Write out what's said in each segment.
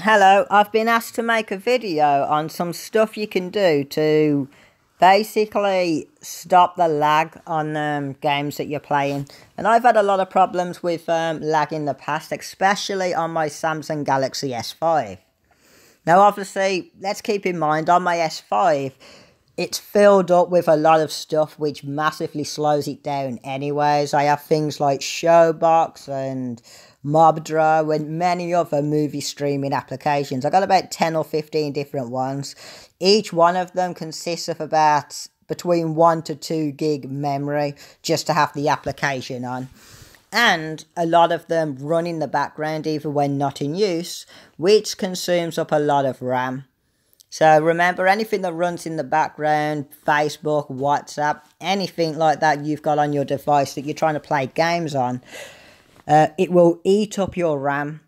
Hello, I've been asked to make a video on some stuff you can do to basically stop the lag on games that you're playing. And I've had a lot of problems with lag in the past, especially on my Samsung Galaxy S5. Now obviously, let's keep in mind on my S5, it's filled up with a lot of stuff which massively slows it down anyways. I have things like Showbox and Mobdro and many other movie streaming applications. I got about 10 or 15 different ones. Each one of them consists of about between 1 to 2 gig memory just to have the application on. And a lot of them run in the background even when not in use, which consumes up a lot of RAM. So remember, anything that runs in the background, Facebook, WhatsApp, anything like that you've got on your device that you're trying to play games on, it will eat up your RAM.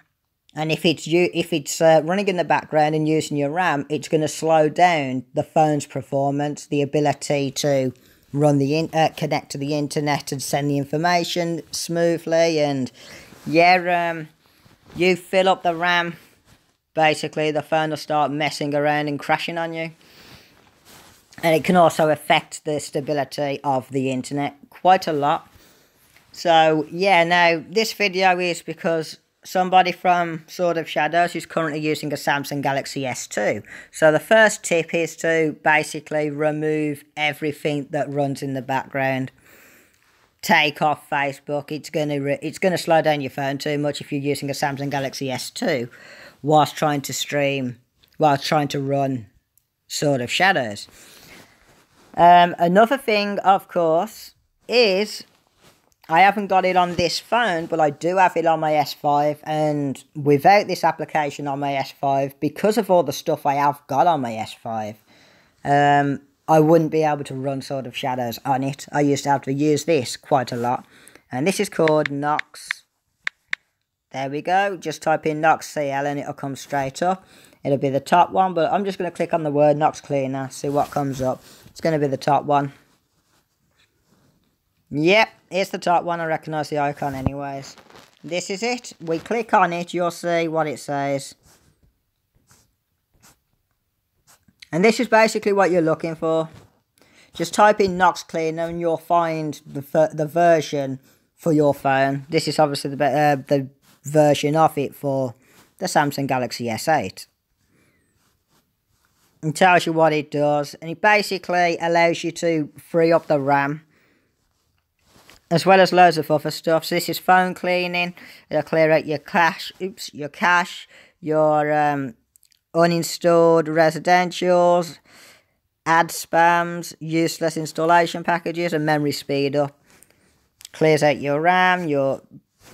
And if it's running in the background and using your RAM, it's going to slow down the phone's performance, the ability to run connect to the internet and send the information smoothly. And yeah, you fill up the RAM, basically the phone will start messing around and crashing on you. And it can also affect the stability of the internet quite a lot. So yeah, now this video is because somebody from Sword of Shadows is currently using a Samsung Galaxy S2. So the first tip is to basically remove everything that runs in the background. Take off Facebook. It's gonna slow down your phone too much if you're using a Samsung Galaxy S2 whilst trying to run Sword of Shadows. Another thing, of course, is I haven't got it on this phone, but I do have it on my S5, and without this application on my S5, because of all the stuff I have got on my S5, I wouldn't be able to run Sword of Shadows on it. I used to have to use this quite a lot, and this is called Nox. There we go, just type in Nox CL and it'll come straight up. It'll be the top one, but I'm just going to click on the word Nox Cleaner, see what comes up. It's going to be the top one. Yep, it's the top one. I recognise the icon anyways. This is it. We click on it, you'll see what it says. And this is basically what you're looking for. Just type in Nox Cleaner and you'll find the version for your phone. This is obviously the version of it for the Samsung Galaxy S8. It tells you what it does, and it basically allows you to free up the RAM, as well as loads of other stuff. So this is phone cleaning. It'll clear out your cache, your uninstalled residentials, ad spams, useless installation packages, and memory speed up. Clears out your RAM.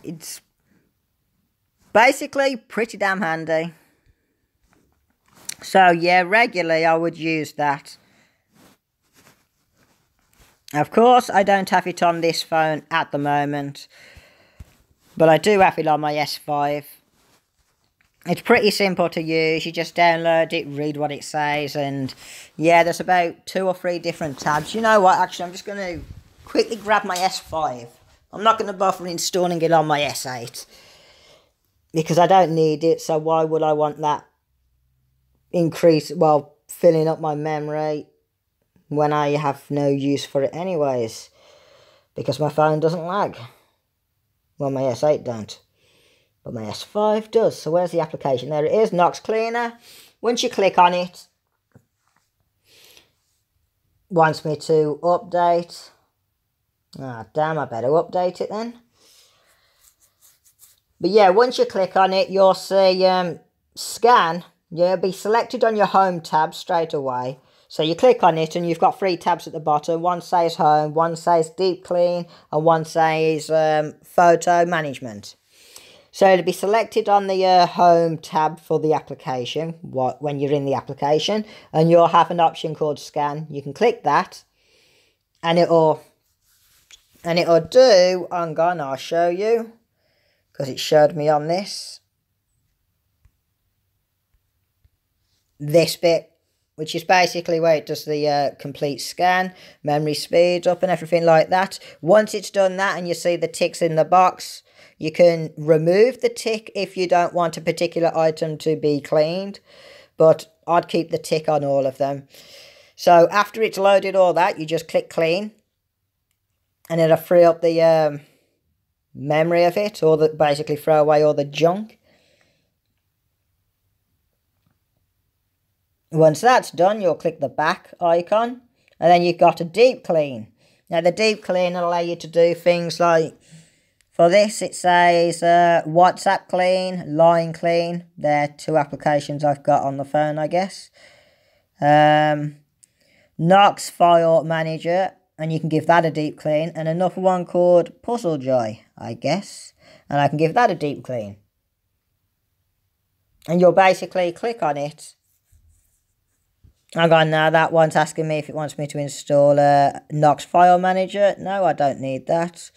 It's basically pretty damn handy. So yeah, regularly I would use that. Of course, I don't have it on this phone at the moment, but I do have it on my S5. It's pretty simple to use. You just download it, read what it says, and yeah, there's about 2 or 3 different tabs. You know what, actually, I'm just going to quickly grab my S5. I'm not going to bother installing it on my S8, because I don't need it, so why would I want that filling up my memory when I have no use for it anyways, because my phone doesn't lag. Well, my S8 don't, but my S5 does. So where's the application? There it is, Nox Cleaner. Once you click on it, wants me to update. Ah, damn, I better update it then. But yeah, once you click on it, you'll see scan. You'll be selected on your home tab straight away. So you click on it and you've got 3 tabs at the bottom. One says home, one says deep clean, and one says photo management. So it'll be selected on the home tab for the application, when you're in the application, and you'll have an option called scan. You can click that and it'll do, hang on, I'll show you, because it showed me on this bit which is basically where it does the complete scan, memory speeds up and everything like that. Once it's done that and you see the ticks in the box, you can remove the tick if you don't want a particular item to be cleaned, but I'd keep the tick on all of them. So after it's loaded all that, you just click clean, and it'll free up the memory of it, or basically throw away all the junk. Once that's done, you'll click the back icon, and then you've got a deep clean. Now the deep clean will allow you to do things like, for this it says WhatsApp clean, line clean. They're two applications I've got on the phone, I guess. Knox file manager, and you can give that a deep clean, and another one called Puzzle Joy, I guess, and I can give that a deep clean. And you'll basically click on it. Hang on now, that one's asking me if it wants me to install a Knox File Manager. No, I don't need that.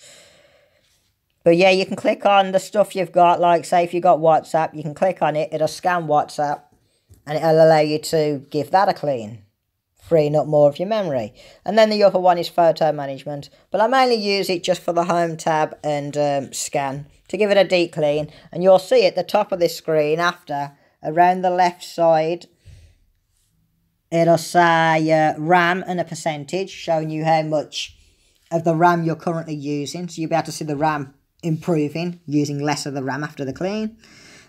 But yeah, you can click on the stuff you've got, like say if you've got WhatsApp, you can click on it, it'll scan WhatsApp, and it'll allow you to give that a clean, freeing up more of your memory. And then the other one is Photo Management, but I mainly use it just for the Home tab and scan, to give it a deep clean. And you'll see at the top of this screen after, around the left side, it'll say RAM and a percentage, showing you how much of the RAM you're currently using. So you'll be able to see the RAM improving, using less of the RAM after the clean.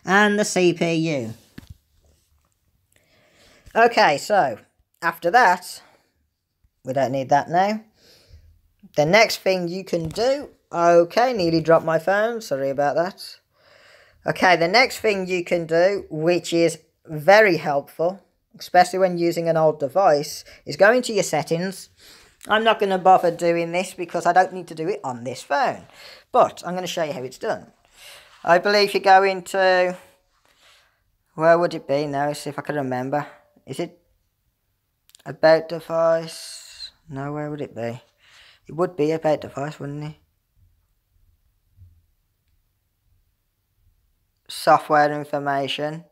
And the CPU. Okay, so after that, we don't need that now. The next thing you can do, okay, nearly dropped my phone, sorry about that. Okay, the next thing you can do, which is very helpful, especially when using an old device, is go into your settings. I'm not going to bother doing this because I don't need to do it on this phone, but I'm going to show you how it's done. I believe you go into, where would it be now, see if I can remember. Is it about device? No, where would it be? It would be about device, wouldn't it? Software information.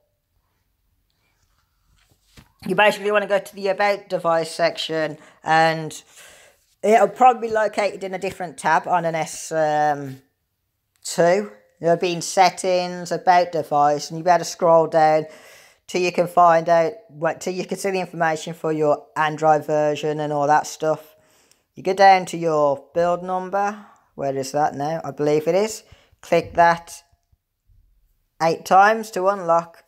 You basically want to go to the About Device section, and it'll probably be located in a different tab on an S2. It'll be in Settings, About Device, and you'll be able to scroll down till you can find out, till you can see the information for your Android version and all that stuff. You go down to your build number. Where is that now? I believe it is. Click that 8 times to unlock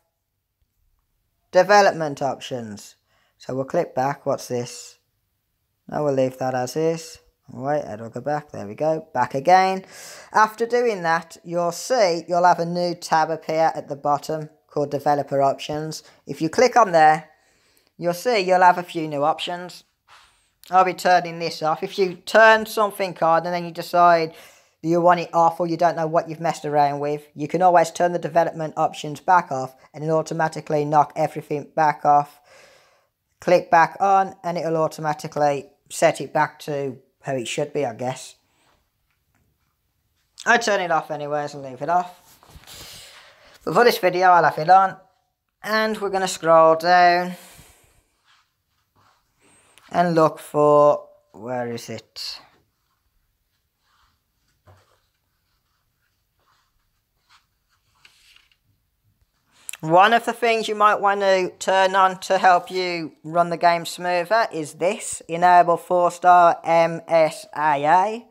development options. So we'll click back. What's this? No, we'll leave that as is. Wait, how do I go back? There we go. Back again. After doing that, you'll see you'll have a new tab appear at the bottom called Developer Options. If you click on there, you'll see you'll have a few new options. I'll be turning this off. If you turn something on and then you decide you want it off, or you don't know what you've messed around with, you can always turn the development options back off, and it'll automatically knock everything back off. Click back on and it'll automatically set it back to how it should be, I guess. I turn it off anyways and leave it off. But for this video I'll have it on, and we're going to scroll down and look for, where is it? One of the things you might want to turn on to help you run the game smoother is this, enable 4-star MSAA.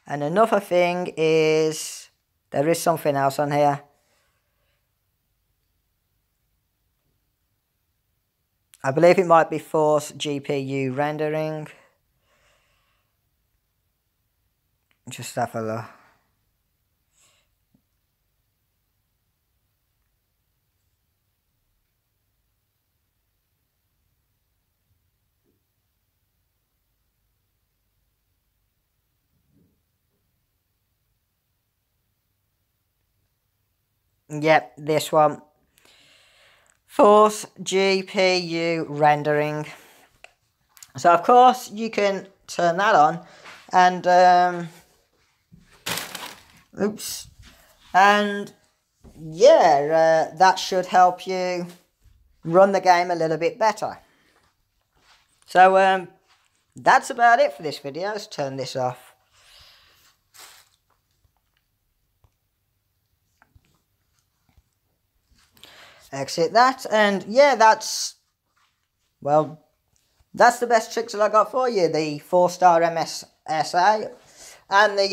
And another thing is, there is something else on here. I believe it might be Force GPU rendering. Just have a look. Yep, this one. Force GPU rendering. So of course you can turn that on, and oops, and yeah, that should help you run the game a little bit better. So that's about it for this video. Let's turn this off. Exit that, and yeah, that's the best tricks that I got for you. The 4-star MSSA and the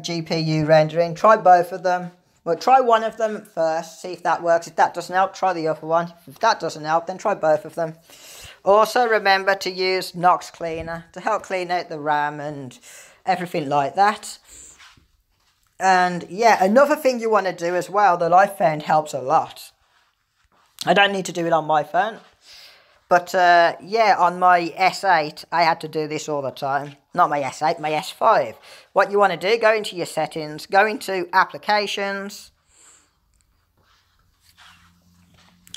GPU rendering. Try both of them. Well, try one of them first, see if that works. If that doesn't help, try the other one. If that doesn't help, then try both of them. Also, remember to use Nox Cleaner to help clean out the RAM and everything like that. And yeah, another thing you want to do as well that I found helps a lot. I don't need to do it on my phone. But yeah, on my S8, I had to do this all the time. Not my S8, my S5. What you want to do, go into your settings, go into applications.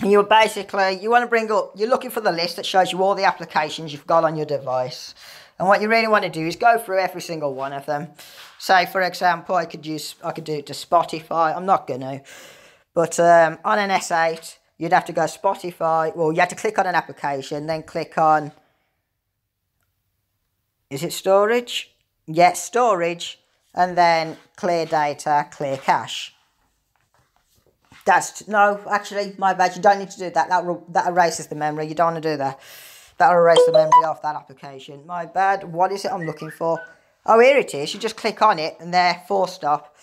And you want to bring up, you're looking for the list that shows you all the applications you've got on your device. And what you really want to do is go through every single one of them. Say, for example, I could do it to Spotify. I'm not going to. But on an S8, you'd have to go Spotify. Well, you have to click on an application, then click on, is it storage? Yeah, storage, and then clear data, clear cache. No, actually, my bad, you don't need to do that. That erases the memory. You don't want to do that. That'll erase the memory off that application. My bad, what is it I'm looking for? Oh, here it is. You just click on it, and there, 4-stop.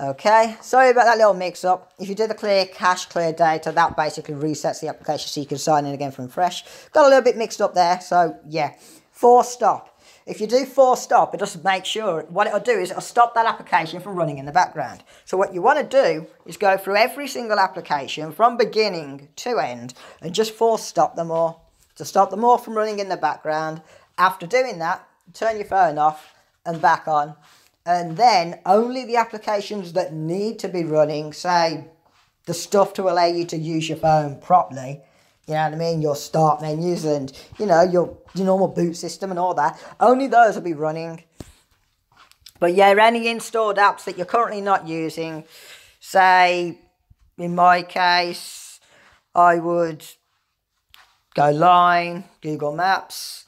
Okay, sorry about that little mix-up. If you do the clear cache, clear data, that basically resets the application so you can sign in again from fresh. Got a little bit mixed up there, so yeah. 4-stop. If you do 4-stop, it just makes sure, what it'll do is it'll stop that application from running in the background. So what you want to do is go through every single application from beginning to end and just 4-stop them all. To stop them all from running in the background. After doing that, turn your phone off and back on. And then only the applications that need to be running, say the stuff to allow you to use your phone properly, you know what I mean, your start menus and, you know, your normal boot system and all that, only those will be running. But yeah, any installed apps that you're currently not using, say, in my case, I would go Line, Google Maps.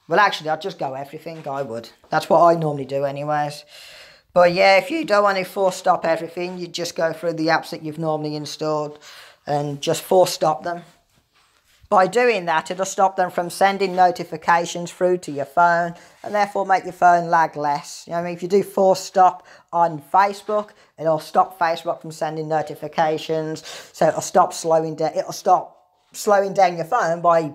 Well, actually, I'd just go everything, I would. That's what I normally do anyways. But yeah, if you don't want to 4-stop everything, you just go through the apps that you've normally installed and just 4-stop them. By doing that, it'll stop them from sending notifications through to your phone and therefore make your phone lag less. You know what I mean? If you do 4-stop on Facebook, it'll stop Facebook from sending notifications. So it'll stop slowing down your phone by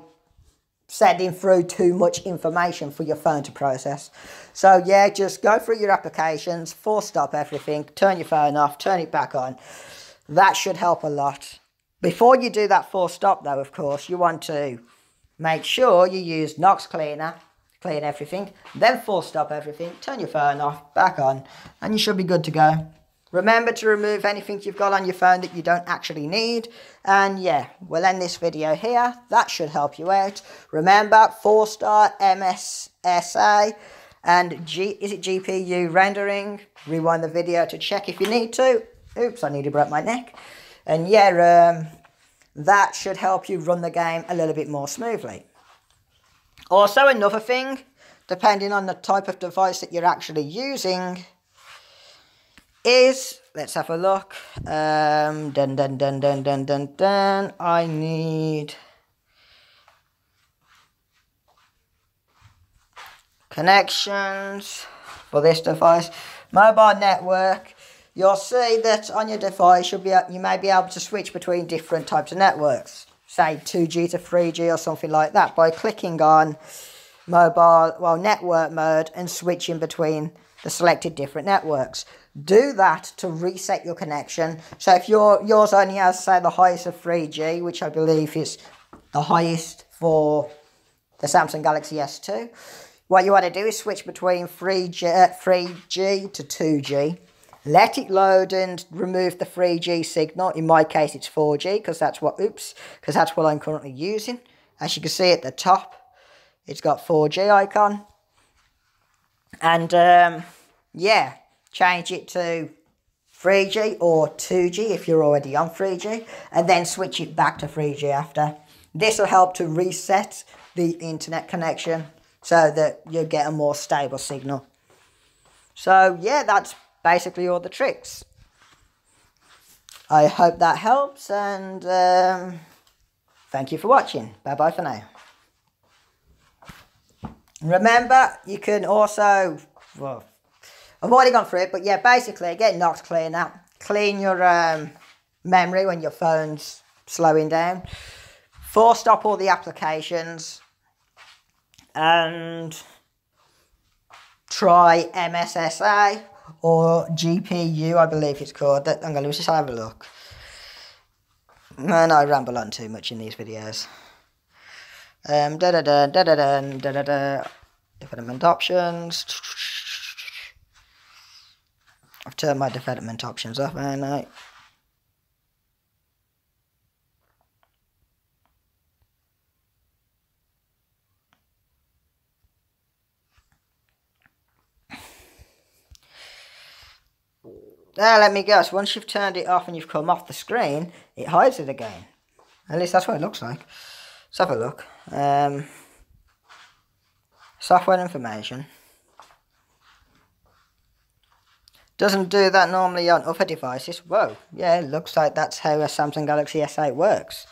sending through too much information for your phone to process. So yeah, just go through your applications, 4-stop everything, turn your phone off, turn it back on. That should help a lot. Before you do that 4-stop though, of course, you want to make sure you use Nox Cleaner, clean everything, then 4-stop everything, turn your phone off, back on, and you should be good to go. Remember to remove anything you've got on your phone that you don't actually need. And yeah, we'll end this video here. That should help you out. Remember, 4-star MSSA and GPU rendering. Rewind the video to check if you need to. Oops, I nearly broke my neck. And yeah, that should help you run the game a little bit more smoothly. Also, another thing, depending on the type of device that you're actually using, is, let's have a look, I need connections for this device. Mobile network, you'll see that on your device you may be able to switch between different types of networks, say 2G to 3G or something like that, by clicking on network mode and switching between the selected different networks. Do that to reset your connection. So if yours only has, say, the highest of 3G, which I believe is the highest for the Samsung Galaxy S2, what you want to do is switch between 3G to 2G. Let it load and remove the 3G signal. In my case, it's 4G because that's what I'm currently using. As you can see at the top, it's got 4G icon. And yeah, change it to 3G or 2G if you're already on 3G, and then switch it back to 3G after. This will help to reset the internet connection so that you get a more stable signal. So yeah, that's basically all the tricks. I hope that helps, and thank you for watching. Bye bye for now. Remember, you can also, well, I've already gone through it, but yeah, basically get Nox Cleaner. Clean your memory when your phone's slowing down. Force stop all the applications. And try MSSA or GPU, I believe it's called. I'm going to just have a look. And I ramble on too much in these videos. Development options. I've turned my development options off, haven't I? Let me guess, once you've turned it off and you've come off the screen, it hides it again. At least that's what it looks like. Let's have a look. Software information. Doesn't do that normally on other devices. Whoa, yeah, it looks like that's how a Samsung Galaxy S8 works.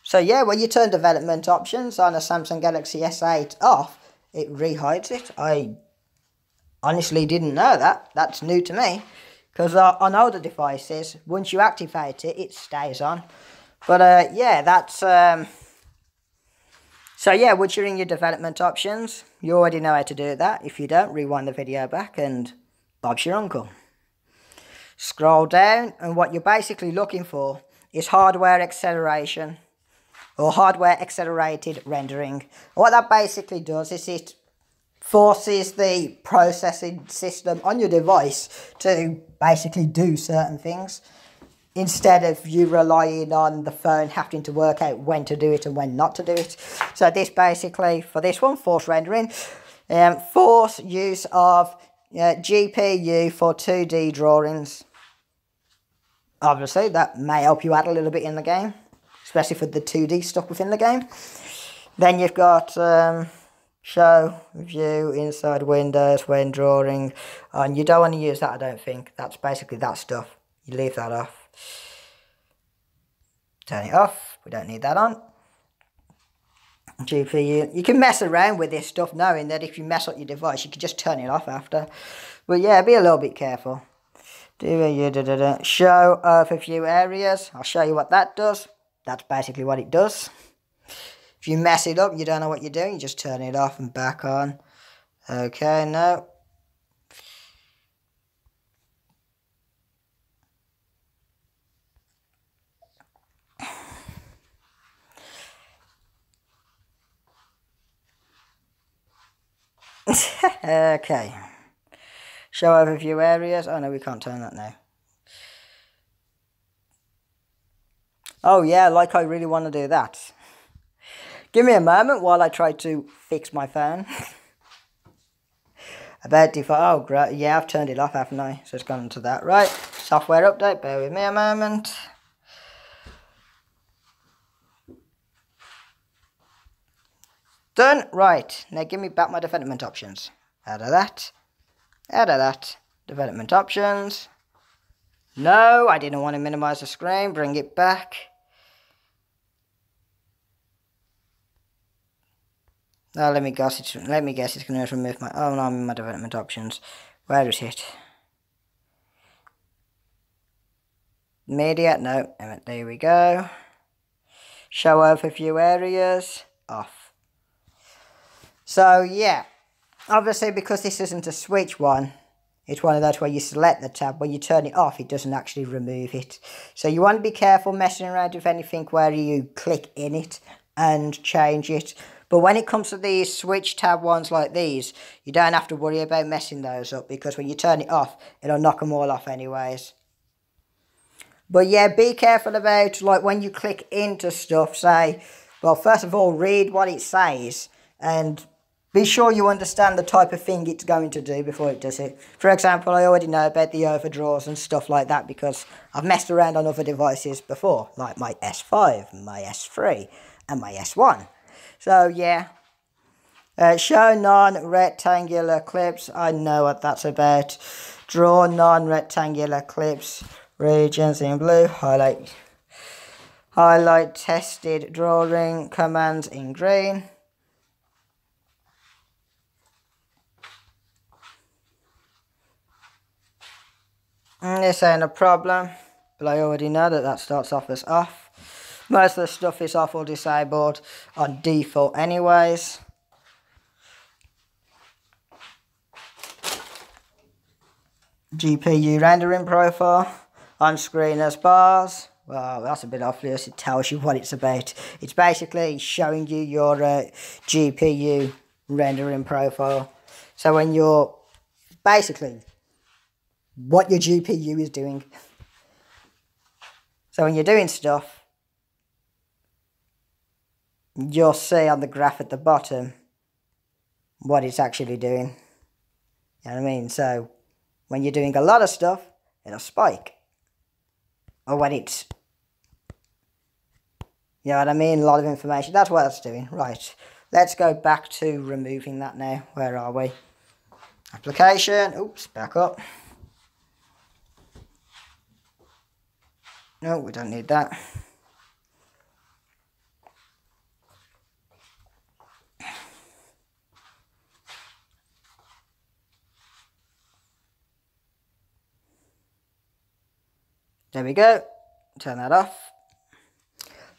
So yeah, when you turn development options on a Samsung Galaxy S8 off, it re-hides it. I honestly didn't know that. That's new to me. Because on older devices, once you activate it, it stays on. But yeah, that's... So yeah, once you're in your development options, you already know how to do that. If you don't, rewind the video back and Bob's your uncle. Scroll down, and what you're basically looking for is hardware acceleration or hardware accelerated rendering. What that basically does is it forces the processing system on your device to basically do certain things instead of you relying on the phone having to work out when to do it and when not to do it. So this basically, for this one, force rendering, force use of GPU for 2D drawings. Obviously, that may help you out a little bit in the game, especially for the 2D stuff within the game. Then you've got show, view, inside windows, when drawing. And you don't want to use that, I don't think. That's basically that stuff. You leave that off. Turn it off. We don't need that on. GPU. You can mess around with this stuff knowing that if you mess up your device, you can just turn it off after. But yeah, be a little bit careful. Show overview areas. I'll show you what that does. That's basically what it does. If you mess it up, you don't know what you're doing, you just turn it off and back on. Okay, no. Okay. Show overview areas. Oh no, we can't turn that now. Oh yeah, like I really want to do that. Give me a moment while I try to fix my phone. About default. Oh great, yeah, I've turned it off, haven't I? So it's gone into that. Right, software update. Bear with me a moment. Done. Right, now give me back my development options. Out of that. Out of that. Development options. No, I didn't want to minimize the screen. Bring it back. Oh, let me guess it's going to remove my... Oh no, I'm in my development options. Where is it? Media, no. There we go. Show overview areas. Off. So yeah, obviously because this isn't a switch one, it's one of those where you select the tab, when you turn it off, it doesn't actually remove it. So you want to be careful messing around with anything where you click in it and change it. But when it comes to these switch tab ones like these, you don't have to worry about messing those up, because when you turn it off, it'll knock them all off anyways. But yeah, be careful about, like, when you click into stuff, say, well, first of all, read what it says, and be sure you understand the type of thing it's going to do before it does it. For example, I already know about the overdraws and stuff like that because I've messed around on other devices before, like my S5, my S3, and my S1. So yeah, show non-rectangular clips, I know what that's about. Draw non-rectangular clips, regions in blue, highlight tested drawing commands in green. This ain't a problem, but I already know that starts off as off. Most of the stuff is off or disabled on default anyways. GPU rendering profile, on screen as bars. Well, that's a bit obvious, it tells you what it's about. It's basically showing you your GPU rendering profile. So when you're basically what your GPU is doing. So when you're doing stuff, you'll see on the graph at the bottom what it's actually doing. You know what I mean? So when you're doing a lot of stuff, it'll spike. Or when it's, you know what I mean? A lot of information. That's what it's doing. Right. Let's go back to removing that now. Where are we? Application. Oops, back up. No, we don't need that. There we go. Turn that off.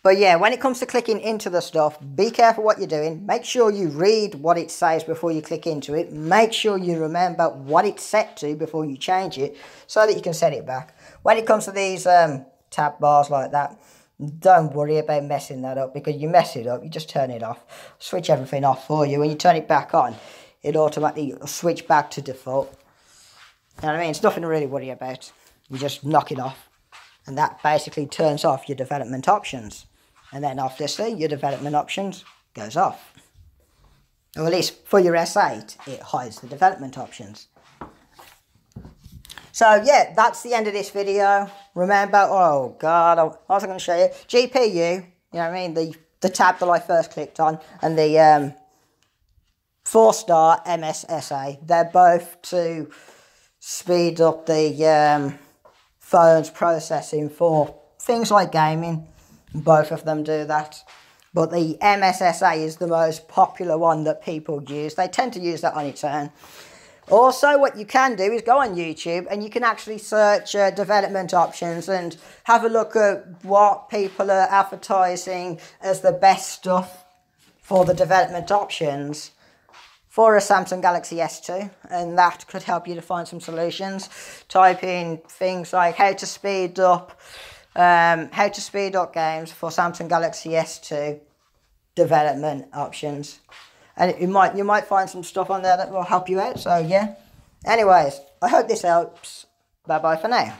But yeah, when it comes to clicking into the stuff, be careful what you're doing. Make sure you read what it says before you click into it. Make sure you remember what it's set to before you change it so that you can set it back. When it comes to these tab bars like that, don't worry about messing that up, because you mess it up, you just turn it off. Switch everything off for you. When you turn it back on, it automatically will switch back to default. You know what I mean? It's nothing to really worry about. You just knock it off. And that basically turns off your development options. And then obviously your development options goes off. Or at least for your S8, it hides the development options. So yeah, that's the end of this video. Remember, oh god, what was I going to show you? GPU, you know what I mean? The tab that I first clicked on, and the 4-star MSSA. They're both to speed up the phone's processing for things like gaming. Both of them do that. But the MSSA is the most popular one that people use. They tend to use that on its own. Also, what you can do is go on YouTube and you can actually search development options and have a look at what people are advertising as the best stuff for the development options for a Samsung Galaxy S2, and that could help you to find some solutions. Type in things like how to speed up games for Samsung Galaxy S2 development options. And you might find some stuff on there that will help you out. So yeah. Anyways, I hope this helps. Bye bye for now.